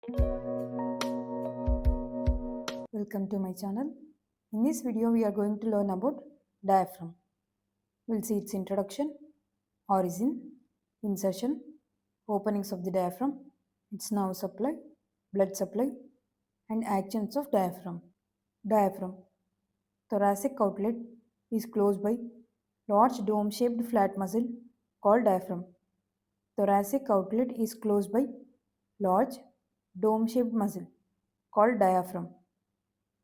Welcome to my channel. In this video we are going to learn about diaphragm. We'll see its introduction, origin, insertion, openings of the diaphragm, its nerve supply, blood supply and actions of diaphragm. Diaphragm. Thoracic outlet is closed by large dome-shaped flat muscle called diaphragm. Thoracic outlet is closed by large dome-shaped muscle called diaphragm.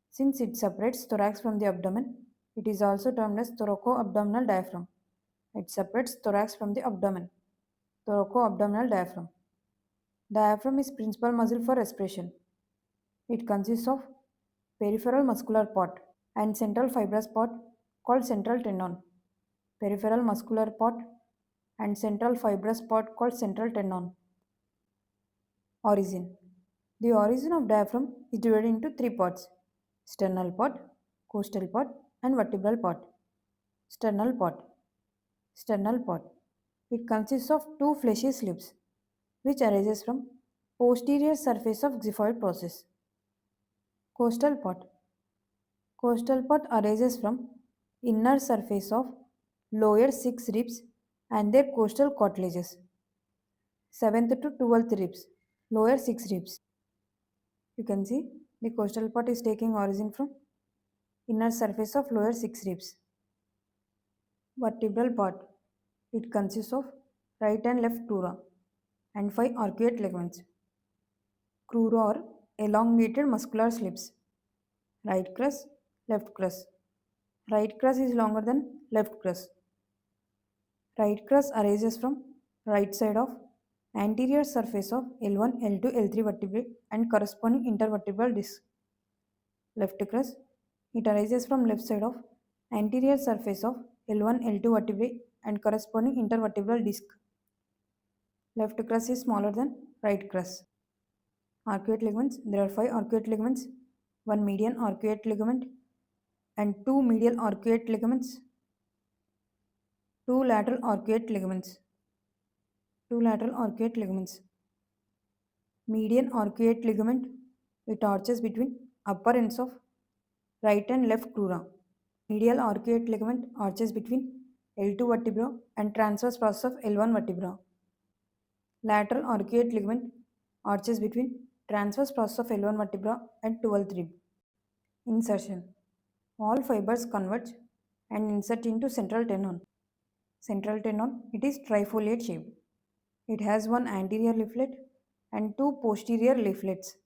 Since it separates thorax from the abdomen, it is also termed as thoraco-abdominal diaphragm. It separates thorax from the abdomen. Thoraco-abdominal diaphragm. Diaphragm is principal muscle for respiration. It consists of peripheral muscular part and central fibrous part called central tendon. Peripheral muscular part and central fibrous part called central tendon. Origin. The origin of diaphragm is divided into three parts: sternal part, costal part and vertebral part. Sternal part. Sternal part. It consists of two fleshy slits which arises from posterior surface of xiphoid process. Costal part. Costal part arises from inner surface of lower 6 ribs and their costal cartilages. 7th to 12th ribs, lower 6 ribs. You can see the costal part is taking origin from inner surface of lower 6 ribs. Vertebral part. It consists of right and left crura and 5 arcuate ligaments. Crura are elongated muscular slips. Right crus, left crus. Right crus is longer than left crus. Right crus arises from right side of anterior surface of L1, L2, L3 vertebrae and corresponding intervertebral disc. Left crus, it arises from left side of anterior surface of L1, L2 vertebrae and corresponding intervertebral disc. Left crus is smaller than right crus. Arcuate ligaments. There are 5 arcuate ligaments, 1 median arcuate ligament and 2 medial arcuate ligaments, 2 lateral arcuate ligaments. 2 lateral arcuate ligaments. Median arcuate ligament, it arches between upper ends of right and left crura. Medial arcuate ligament arches between L2 vertebra and transverse process of L1 vertebra. Lateral arcuate ligament arches between transverse process of L1 vertebra and 12th rib. Insertion. All fibers converge and insert into central tendon. Central tendon, it is trifoliate shape. It has one anterior leaflet and two posterior leaflets.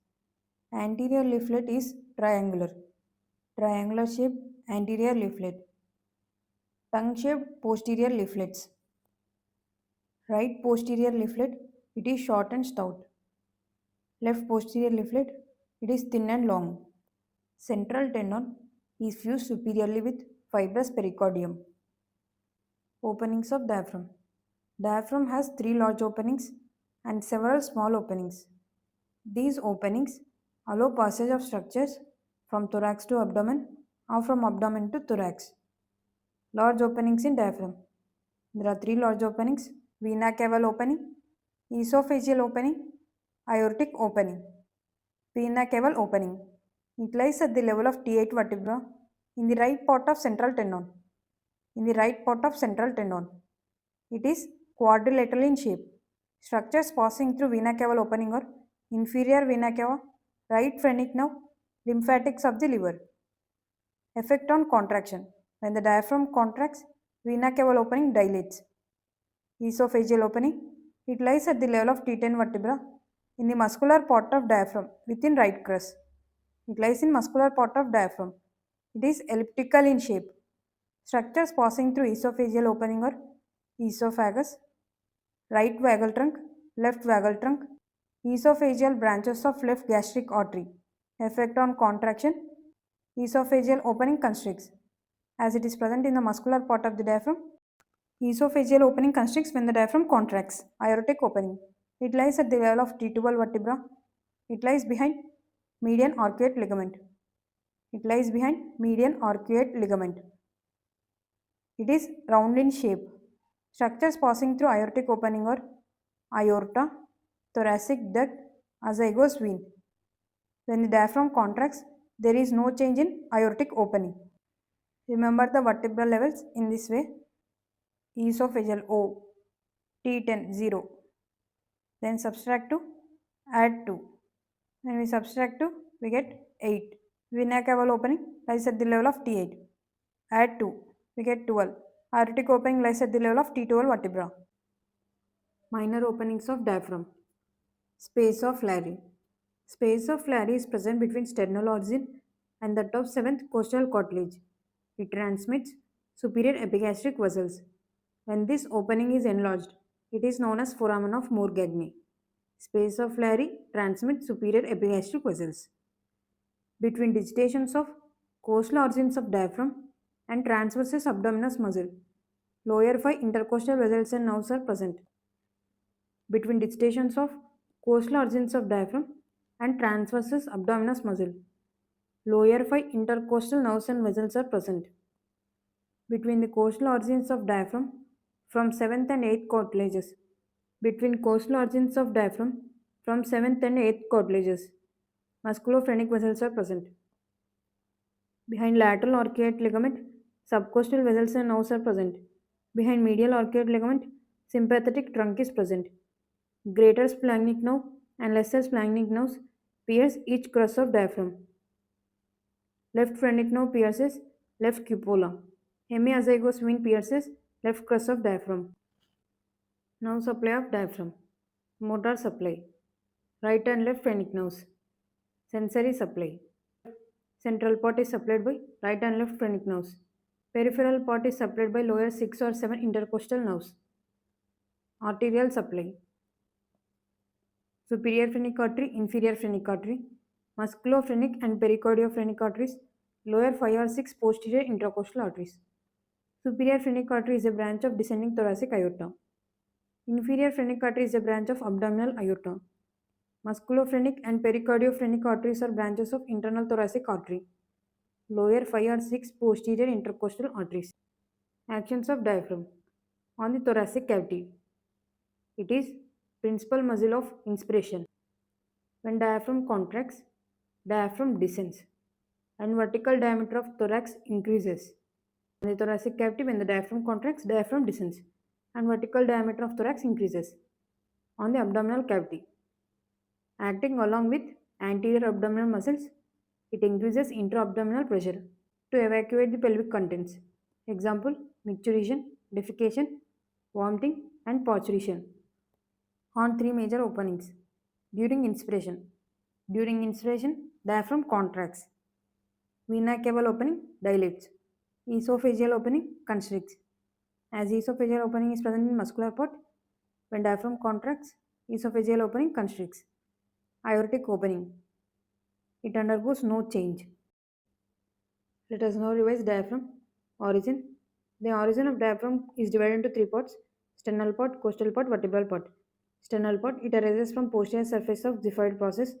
Anterior leaflet is triangular. Triangular shape anterior leaflet. Tongue shaped posterior leaflets. Right posterior leaflet, it is short and stout. Left posterior leaflet, it is thin and long. Central tendon is fused superiorly with fibrous pericardium. Openings of diaphragm. Diaphragm has 3 large openings and several small openings. These openings allow passage of structures from thorax to abdomen or from abdomen to thorax. Large openings in diaphragm. There are 3 large openings: vena cava opening, esophageal opening, aortic opening. Vena cava opening. It lies at the level of T8 vertebra in the right part of central tendon. In the right part of central tendon. It is quadrilateral in shape. Structures passing through vena cava opening are inferior vena cava, right phrenic nerve, lymphatics of the liver. Effect on contraction. When the diaphragm contracts, vena cava opening dilates. Esophageal opening. It lies at the level of T10 vertebra in the muscular part of diaphragm within right crus. It lies in muscular part of diaphragm. It is elliptical in shape. Structures passing through esophageal opening are esophagus, right vagal trunk, left vagal trunk, esophageal branches of left gastric artery. Effect on contraction. Esophageal opening constricts. As it is present in the muscular part of the diaphragm, esophageal opening constricts when the diaphragm contracts. Aortic opening. It lies at the level of T12 vertebra. It lies behind median arcuate ligament. It lies behind median arcuate ligament. It is round in shape. Structures passing through aortic opening are aorta, thoracic duct, azygos vein. When the diaphragm contracts, there is no change in aortic opening. Remember the vertebral levels in this way: esophageal O, T10 0. Then subtract 2, add 2. When we subtract 2, we get 8. Vena cava opening lies at the level of T8. Add 2, we get 12. Aortic opening lies at the level of T12 vertebra. Minor openings of diaphragm. Space of Larry. Space of Larry is present between sternal origin and that of 7th costal cartilage. It transmits superior epigastric vessels. When this opening is enlarged, it is known as foramen of Morgagni. Space of Larry transmits superior epigastric vessels. Between digitations of costal origins of diaphragm and transversus abdominis muscle, lower 5 intercostal vessels and nerves are present. Between digitations of costal origins of diaphragm and transversus abdominis muscle, lower 5 intercostal nerves and vessels are present. Between the costal origins of diaphragm from 7th and 8th cartilages. Between costal origins of diaphragm from 7th and 8th cartilages, musculophrenic vessels are present. Behind lateral arcuate ligament, subcostal vessels and nerves are present. Behind medial arcuate ligament, sympathetic trunk is present. Greater splenic nerve and lesser splenic nerves pierce each crus of diaphragm. Left phrenic nerve pierces left cupola. Hemiazygos vein pierces left crus of diaphragm. Nerve supply of diaphragm. Motor supply. Right and left phrenic nerves. Sensory supply. Central part is supplied by right and left phrenic nerves. Peripheral part is supplied by lower 6 or 7 intercostal nerves. Arterial supply. Superior phrenic artery, inferior phrenic artery, musculophrenic and pericardiophrenic arteries, lower 5 or 6 posterior intercostal arteries. Superior phrenic artery is a branch of descending thoracic aorta. Inferior phrenic artery is a branch of abdominal aorta. Musculophrenic and pericardiophrenic arteries are branches of internal thoracic artery. Lower 5 or 6 posterior intercostal arteries. Actions of diaphragm on the thoracic cavity. It is principal muscle of inspiration. When diaphragm contracts, diaphragm descends and vertical diameter of thorax increases. In the thoracic cavity, when the diaphragm contracts, diaphragm descends and vertical diameter of thorax increases. On the abdominal cavity, acting along with anterior abdominal muscles, it increases intra-abdominal pressure to evacuate the pelvic contents. Example, micturition, defecation, vomiting and parturition. On 3 major openings. During inspiration. During inspiration, diaphragm contracts. Vena cava opening dilates. Esophageal opening constricts. As esophageal opening is present in muscular part, when diaphragm contracts, esophageal opening constricts. Aortic opening. It undergoes no change. Let us now revise diaphragm origin. The origin of diaphragm is divided into 3 parts: sternal part, costal part, vertebral part. Sternal part, it arises from posterior surface of xiphoid process.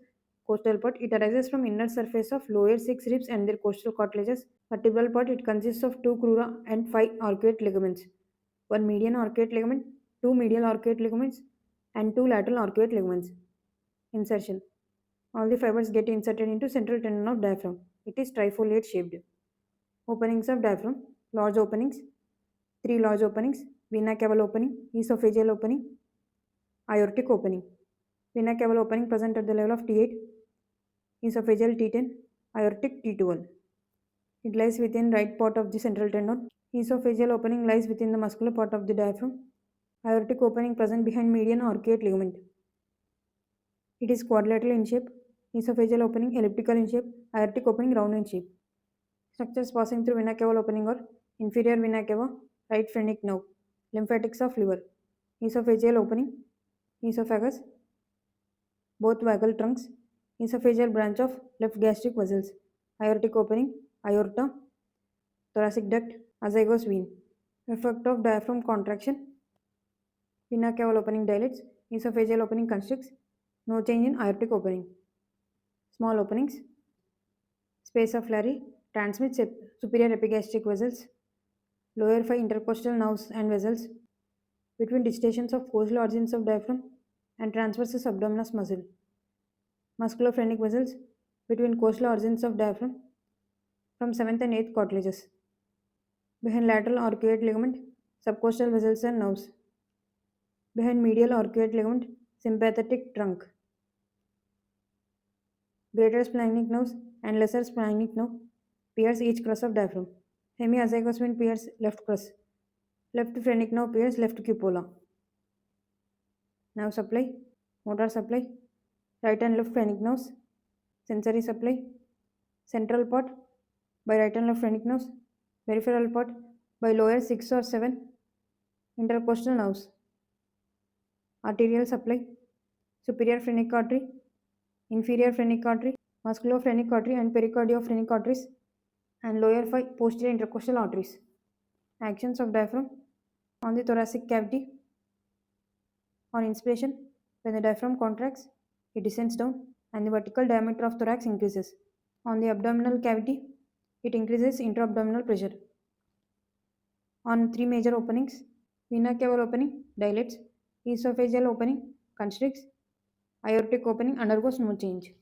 Costal part, it arises from inner surface of lower 6 ribs and their costal cartilages. Vertebral part, it consists of 2 crura and 5 arcuate ligaments, 1 median arcuate ligament, 2 medial arcuate ligaments, and 2 lateral arcuate ligaments. Insertion. All the fibers get inserted into central tendon of diaphragm. It is trifoliate shaped. Openings of diaphragm. Large openings. 3 large openings. Vena cava opening, esophageal opening, aortic opening. Vena cava opening present at the level of T8, esophageal T10, aortic T12. It lies within right part of the central tendon. Esophageal opening lies within the muscular part of the diaphragm. Aortic opening present behind median arcuate ligament. It is quadrilateral in shape. Esophageal opening elliptical in shape. Aortic opening round in shape. Structures passing through vena cava opening are inferior vena cava, right phrenic nerve, lymphatics of liver, esophageal opening, esophagus, both vagal trunks, esophageal branch of left gastric vessels, aortic opening, aorta, thoracic duct, azygos vein. Effect of diaphragm contraction. Vena cava opening dilates, esophageal opening constricts, no change in aortic opening. Small openings. Space of Larry transmits superior epigastric vessels, lower 5 intercostal nerves and vessels, between digitations of costal origins of diaphragm and transversus abdominis muscle. Musculophrenic vessels between coastal origins of diaphragm from 7th and 8th cartilages. Behind lateral arcuate ligament, subcostal vessels and nerves. Behind medial arcuate ligament, sympathetic trunk. Greater splenic nerves and lesser splenic nerve pierce each crus of diaphragm. Hemiazygous vein pierce left crus. Left phrenic nerve pierce left cupola. Nerve supply, motor supply, right and left phrenic nerves, sensory supply, central part by right and left phrenic nerves, peripheral part by lower 6 or 7 intercostal nerves, arterial supply, superior phrenic artery, inferior phrenic artery, musculophrenic artery and pericardiophrenic arteries, and lower 5 posterior intercostal arteries. Actions of diaphragm on the thoracic cavity. On inspiration, when the diaphragm contracts, it descends down and the vertical diameter of thorax increases. On the abdominal cavity, it increases intra-abdominal pressure. On three major openings, vena cava opening dilates, esophageal opening constricts, aortic opening undergoes no change.